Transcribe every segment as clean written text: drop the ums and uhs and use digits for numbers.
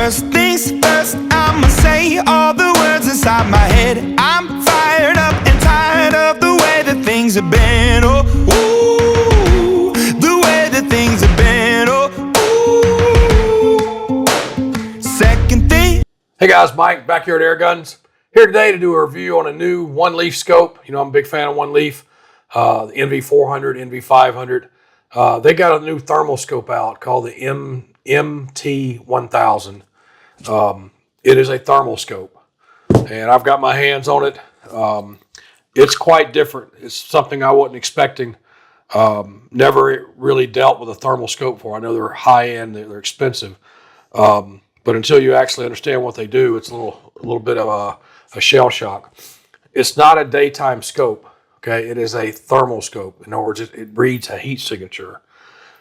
First things first, I'ma say all the words inside my head. I'm fired up and tired of the way that things have been. Oh, ooh, the way that things have been. Oh, ooh. Second thing. Hey guys, Mike back here at AirGuns. Here today to do a review on a new Oneleaf scope. You know, I'm a big fan of Oneleaf, the NV400, NV500. They got a new thermal scope out called the MT1000. It is a thermal scope, and I've got my hands on it. It's quite different. It's something I wasn't expecting. Never really dealt with a thermal scope before. I know they're high-end, they're expensive. But until you actually understand what they do, it's a little bit of a shell shock. It's not a daytime scope, okay? It is a thermal scope. In other words, it reads a heat signature.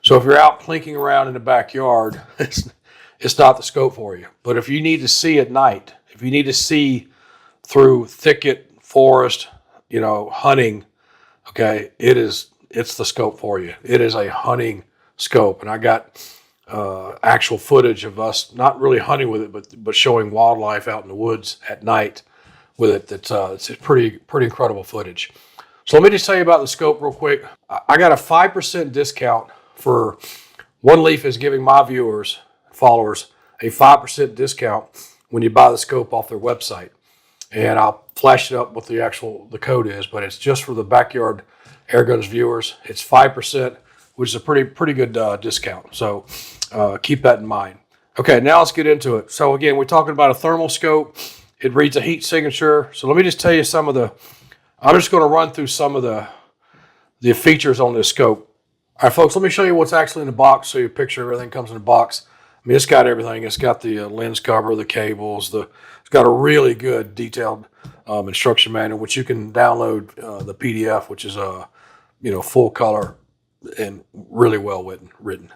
So if you're out plinking around in the backyard, it's not the scope for you. But if you need to see at night, if you need to see through thicket, forest, you know, hunting, okay, it's the scope for you. It is a hunting scope, and I got actual footage of us not really hunting with it, but showing wildlife out in the woods at night with it. It's pretty incredible footage. So let me just tell you about the scope real quick. I got a 5% discount for Oneleaf is giving my followers a 5% discount when you buy the scope off their website, and I'll flash it up what the code is, but it's just for the backyard AirGuns viewers. It's 5%, which is a pretty good discount. So keep that in mind. Okay, now let's get into it. So again, we're talking about a thermal scope. It reads a heat signature. So let me just tell you I'm just going to run through some of the features on this scope. All right, folks, let me show you what's actually in the box so you picture everything comes in a box. I mean, it's got everything. It's got the lens cover, the cables. It's got a really good detailed instruction manual, which you can download the PDF, which is full color and really well written.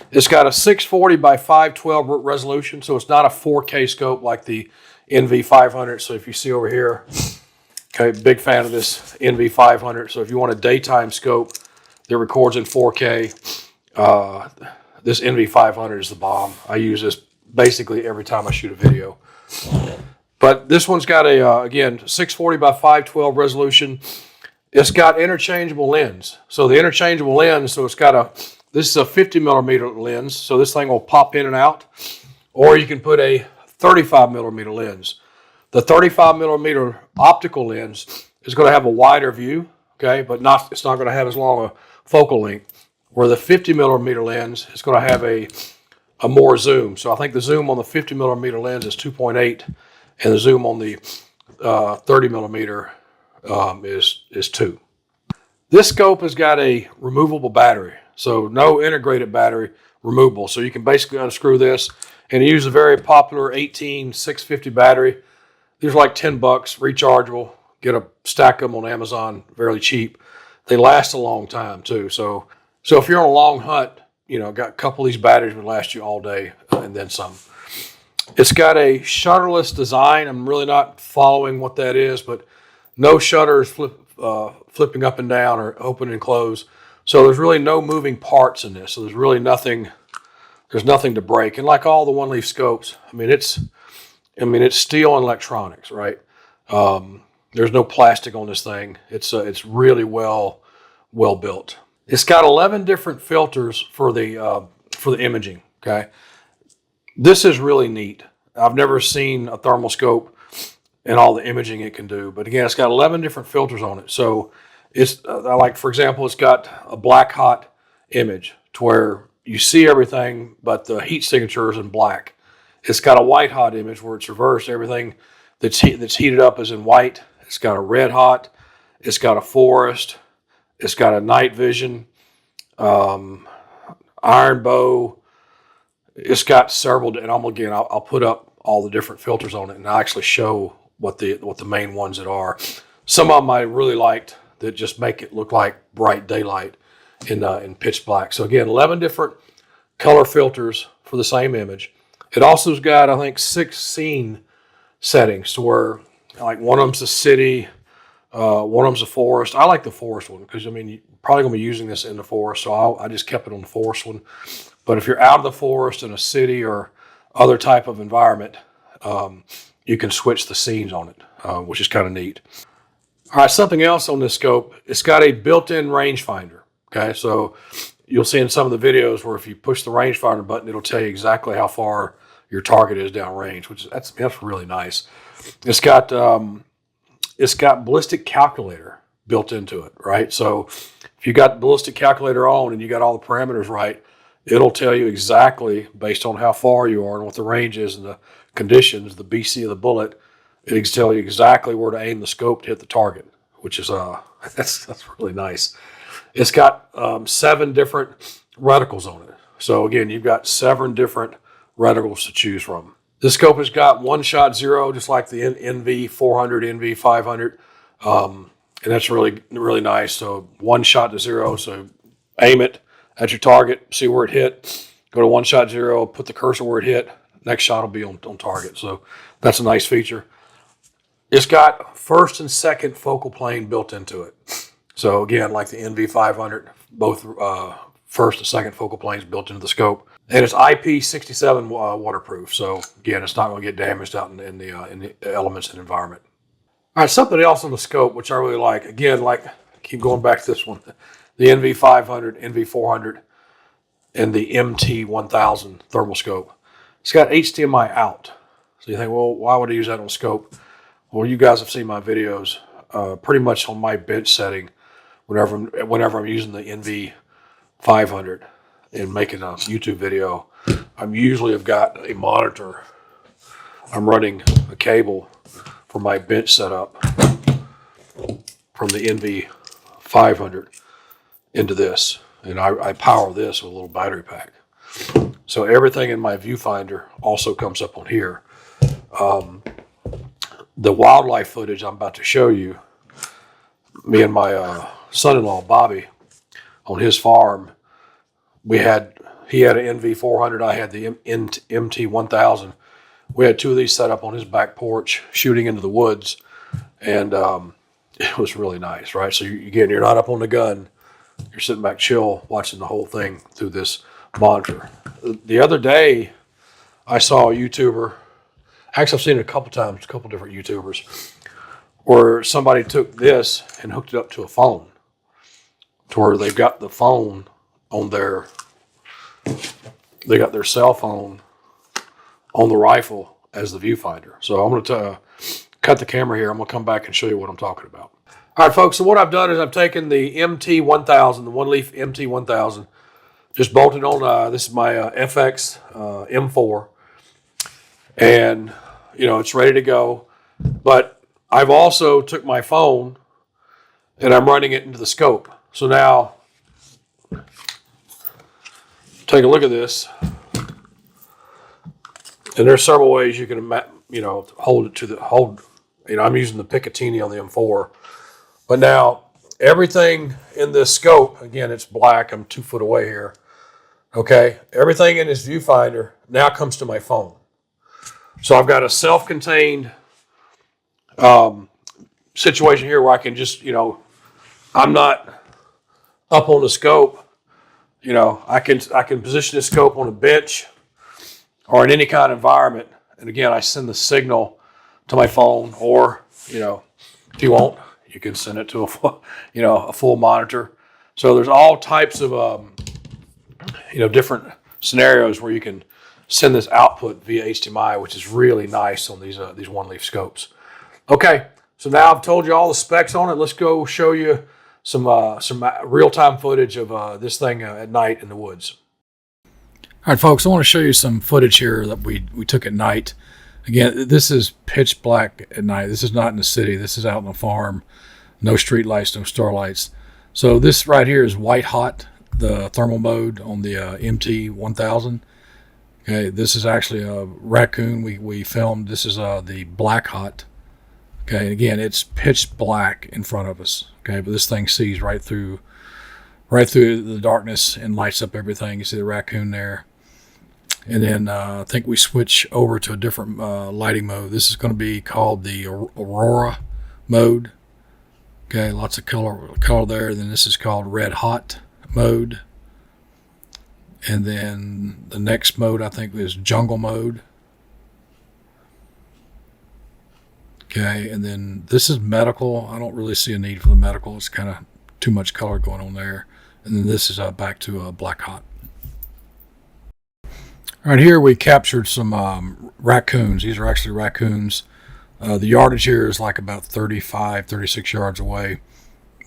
It's got a 640 by 512 resolution, so it's not a 4K scope like the NV500. So if you see over here, okay, big fan of this NV500. So if you want a daytime scope that records in 4K, this NV500 is the bomb. I use this basically every time I shoot a video. But this one's got a, again, 640 by 512 resolution. It's got interchangeable lens. So the interchangeable lens, so this is a 50 millimeter lens. So this thing will pop in and out. Or you can put a 35 millimeter lens. The 35 millimeter optical lens is going to have a wider view, okay, but it's not going to have as long a focal length. Where the 50 millimeter lens is going to have a more zoom. So I think the zoom on the 50 millimeter lens is 2.8, and the zoom on the 30 millimeter is 2. This scope has got a removable battery, so no integrated battery, removable. So you can basically unscrew this and use a very popular 18650 battery. These are like $10, rechargeable. Get a stack of them on Amazon, fairly cheap. They last a long time too. So if you're on a long hunt, you know, got a couple of these batteries would last you all day and then some. It's got a shutterless design. I'm really not following what that is, but no shutters flipping up and down or open and close. So there's really no moving parts in this. So there's really nothing. There's nothing to break. And like all the Oneleaf scopes, I mean it's steel and electronics, right? There's no plastic on this thing. It's really well built. It's got 11 different filters for the imaging. Okay, this is really neat. I've never seen a thermal scope and all the imaging it can do. But again, it's got 11 different filters on it. So it's like, for example, it's got a black hot image to where you see everything, but the heat signature is in black. It's got a white hot image where it's reversed. Everything that's heated up is in white. It's got a red hot. It's got a forest. It's got a night vision, iron bow. It's got several, and I'll put up all the different filters on it, and I'll actually show what the main ones that are. Some of them I really liked that just make it look like bright daylight in pitch black. So again, 11 different color filters for the same image. It also has got, I think, 6 scene settings to where, like, one of them's a city, one of them's a forest. I like the forest one because, I mean, you're probably going to be using this in the forest, so I just kept it on the forest one. But if you're out of the forest in a city or other type of environment, you can switch the scenes on it, which is kind of neat. All right, something else on this scope, it's got a built-in rangefinder. Okay, so you'll see in some of the videos where if you push the rangefinder button, it'll tell you exactly how far your target is downrange, which that's really nice. It's got ballistic calculator built into it, right? So if you got ballistic calculator on and you got all the parameters right, it'll tell you exactly based on how far you are and what the range is and the conditions, the BC of the bullet. It can tell you exactly where to aim the scope to hit the target, which is that's really nice. It's got 7 different reticles on it. So again, you've got 7 different reticles to choose from. This scope has got one shot zero, just like the NV400, NV500, and that's really nice. So one shot to zero. So aim it at your target, see where it hit. Go to one shot zero, put the cursor where it hit. Next shot will be on target. So that's a nice feature. It's got first and second focal plane built into it. So again, like the NV500, both first and second focal planes built into the scope. And it's IP67 waterproof. So again, it's not going to get damaged out in the elements and environment. All right, something else on the scope, which I really like. Again, keep going back to this one. The NV500, NV400, and the MT1000 thermal scope. It's got HDMI out. So you think, well, why would I use that on scope? Well, you guys have seen my videos pretty much on my bench setting whenever I'm using the NV500 and making a YouTube video. I'm usually have got a monitor. I'm running a cable for my bench setup from the NV500 into this. And I power this with a little battery pack. So everything in my viewfinder also comes up on here. The wildlife footage I'm about to show you, me and my son-in-law, Bobby, on his farm, he had an NV400, I had the MT1000. We had 2 of these set up on his back porch, shooting into the woods, and it was really nice, right? So you're not up on the gun. You're sitting back chill, watching the whole thing through this monitor. The other day, I saw a YouTuber, actually I've seen it a couple times, a couple different YouTubers, where somebody took this and hooked it up to a phone, to where they've got the phone on they got their cell phone on the rifle as the viewfinder. So I'm going to cut the camera here. I'm going to come back and show you what I'm talking about. All right, folks, so what I've done is I've taken the MT1000, the Oneleaf MT1000, just bolted on, this is my FX M4, and, it's ready to go. But I've also took my phone and I'm running it into the scope. So now, take a look at this. And there's several ways you can, hold it to the, I'm using the Picatinny on the M4. But now, everything in this scope, again, it's black. I'm 2 foot away here. Okay, everything in this viewfinder now comes to my phone. So I've got a self-contained situation here where I can just, I'm not up on the scope. I can position the scope on a bench or in any kind of environment. And again, I send the signal to my phone, or, if you want, you can send it to a full monitor. So there's all types of, different scenarios where you can send this output via HDMI, which is really nice on these Oneleaf scopes. Okay, so now I've told you all the specs on it. Let's go show you some real-time footage of this thing at night in the woods. All right, folks, I want to show you some footage here that we took at night. Again, this is pitch black at night. This is not in the city. This is out on the farm. No street lights, no starlights. So this right here is white hot, the thermal mode on the MT1000. Okay, this is actually a raccoon we filmed. This is the black hot. Okay, and again, it's pitch black in front of us. Okay, but this thing sees right through the darkness and lights up everything. You see the raccoon there. And then I think we switch over to a different lighting mode. This is going to be called the Aurora mode. Okay, lots of color there. Then this is called red hot mode. And then the next mode, I think, is jungle mode. Okay, and then this is medical. I don't really see a need for the medical. It's kind of too much color going on there. And then this is back to black hot. All right, here we captured some raccoons. These are actually raccoons. The yardage here is like about 35, 36 yards away.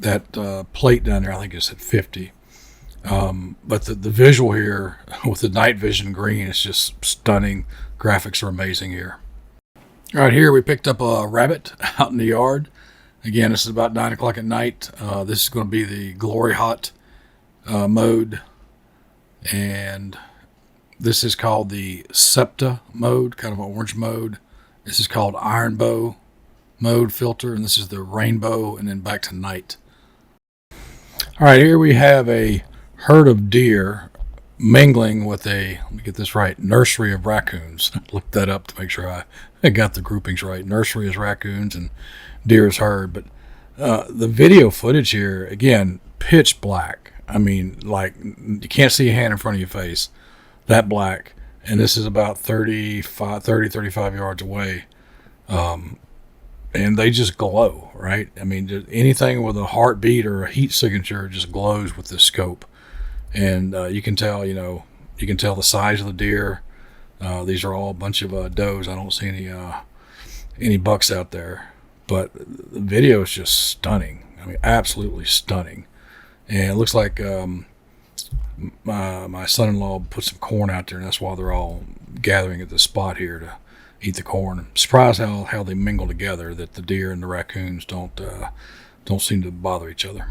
That plate down there, I think, is at 50. But the visual here with the night vision green is just stunning. Graphics are amazing here. All right, here we picked up a rabbit out in the yard. Again, this is about 9 o'clock at night. This is going to be the glory hot mode. And this is called the septa mode, kind of an orange mode. This is called iron bow mode filter. And this is the rainbow, and then back to night. All right, here we have a herd of deer mingling with a, let me get this right, nursery of raccoons. Looked that up to make sure I got the groupings right. Nursery is raccoons and deer is herd. But the video footage here, again, pitch black. I mean, like, you can't see a hand in front of your face. That black. And this is about 35 yards away. And they just glow, right? I mean, anything with a heartbeat or a heat signature just glows with this scope. And you can tell, you can tell the size of the deer. These are all a bunch of does. I don't see any bucks out there. But the video is just stunning. I mean, absolutely stunning. And it looks like my son-in-law put some corn out there, and that's why they're all gathering at the spot here to eat the corn. I'm surprised how they mingle together, that the deer and the raccoons don't seem to bother each other.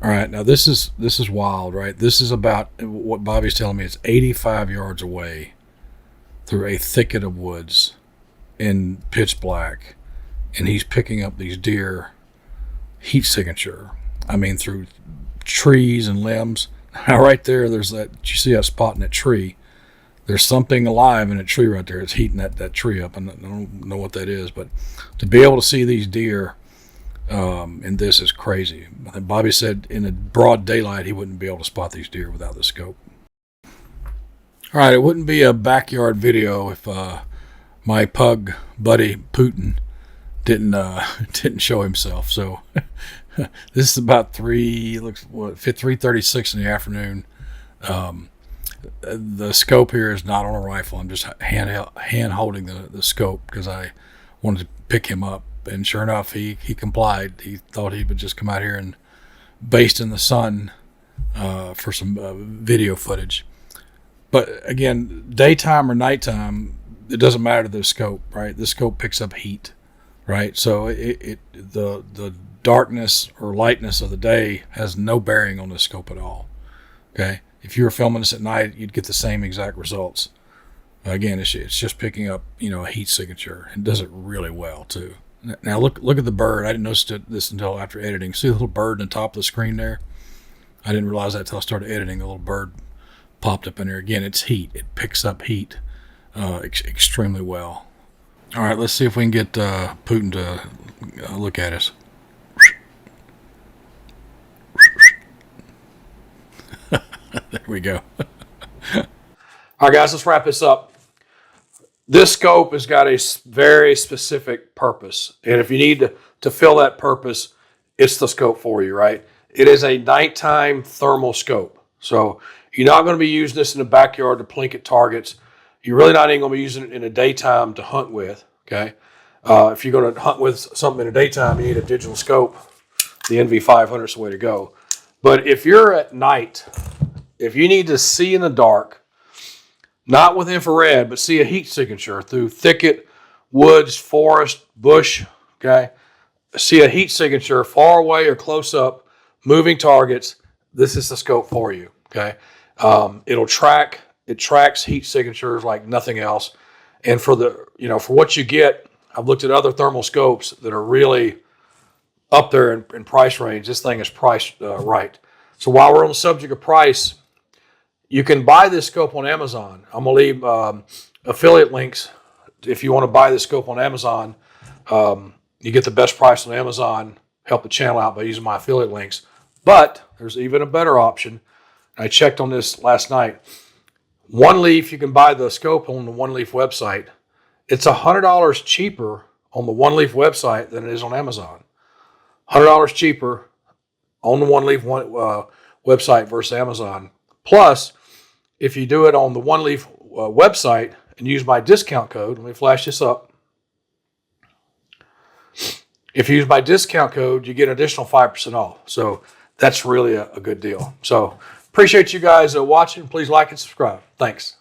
All right, now this is wild, right? This is about what Bobby's telling me. It's 85 yards away through a thicket of woods in pitch black, and he's picking up these deer heat signature. I mean, through trees and limbs. Now, right there, there's that. You see that spot in that tree? There's something alive in that tree right there. It's heating that tree up. I don't know what that is, but to be able to see these deer in this is crazy. I think Bobby said in the broad daylight he wouldn't be able to spot these deer without the scope. All right, it wouldn't be a backyard video if my pug buddy Putin didn't show himself. So this is about 3:36 in the afternoon. The scope here is not on a rifle. I'm just hand holding the scope because I wanted to pick him up. And sure enough, he complied. He thought he would just come out here and baste in the sun for some video footage. But again, daytime or nighttime, it doesn't matter to the scope, right? The scope picks up heat, right? So the darkness or lightness of the day has no bearing on the scope at all. Okay, if you were filming this at night, you'd get the same exact results. Again, it's just picking up a heat signature, and does it really well too. Now look at the bird. I didn't notice this until after editing. See the little bird on the top of the screen there? I didn't realize that until I started editing. The little bird popped up in there. Again, it's heat. It picks up heat extremely well. All right, let's see if we can get Putin to look at us. There we go. All right, guys, let's wrap this up. This scope has got a very specific purpose. And if you need to fill that purpose, it's the scope for you, right? It is a nighttime thermal scope. So you're not going to be using this in the backyard to plink at targets. You're really not even going to be using it in the daytime to hunt with, okay? If you're going to hunt with something in the daytime, you need a digital scope. The NV500 is the way to go. But if you're at night, if you need to see in the dark, not with infrared, but see a heat signature through thicket, woods, forest, bush, okay? See a heat signature far away or close up, moving targets, this is the scope for you, okay? It tracks heat signatures like nothing else. And for for what you get, I've looked at other thermal scopes that are really up there in price range. This thing is priced right. So while we're on the subject of price, you can buy this scope on Amazon. I'm going to leave affiliate links if you want to buy this scope on Amazon. You get the best price on Amazon. Help the channel out by using my affiliate links. But there's even a better option. I checked on this last night. Oneleaf, you can buy the scope on the Oneleaf website. It's $100 cheaper on the Oneleaf website than it is on Amazon. $100 cheaper on the Oneleaf website versus Amazon. Plus, if you do it on the Oneleaf website and use my discount code, let me flash this up. If you use my discount code, you get an additional 5% off. So that's really a good deal. So appreciate you guys watching. Please like and subscribe. Thanks.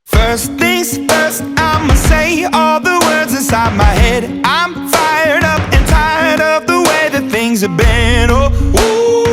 First things first, I'ma say all the words inside my head. I'm fired up and tired of the way that things have been. Oh, ooh.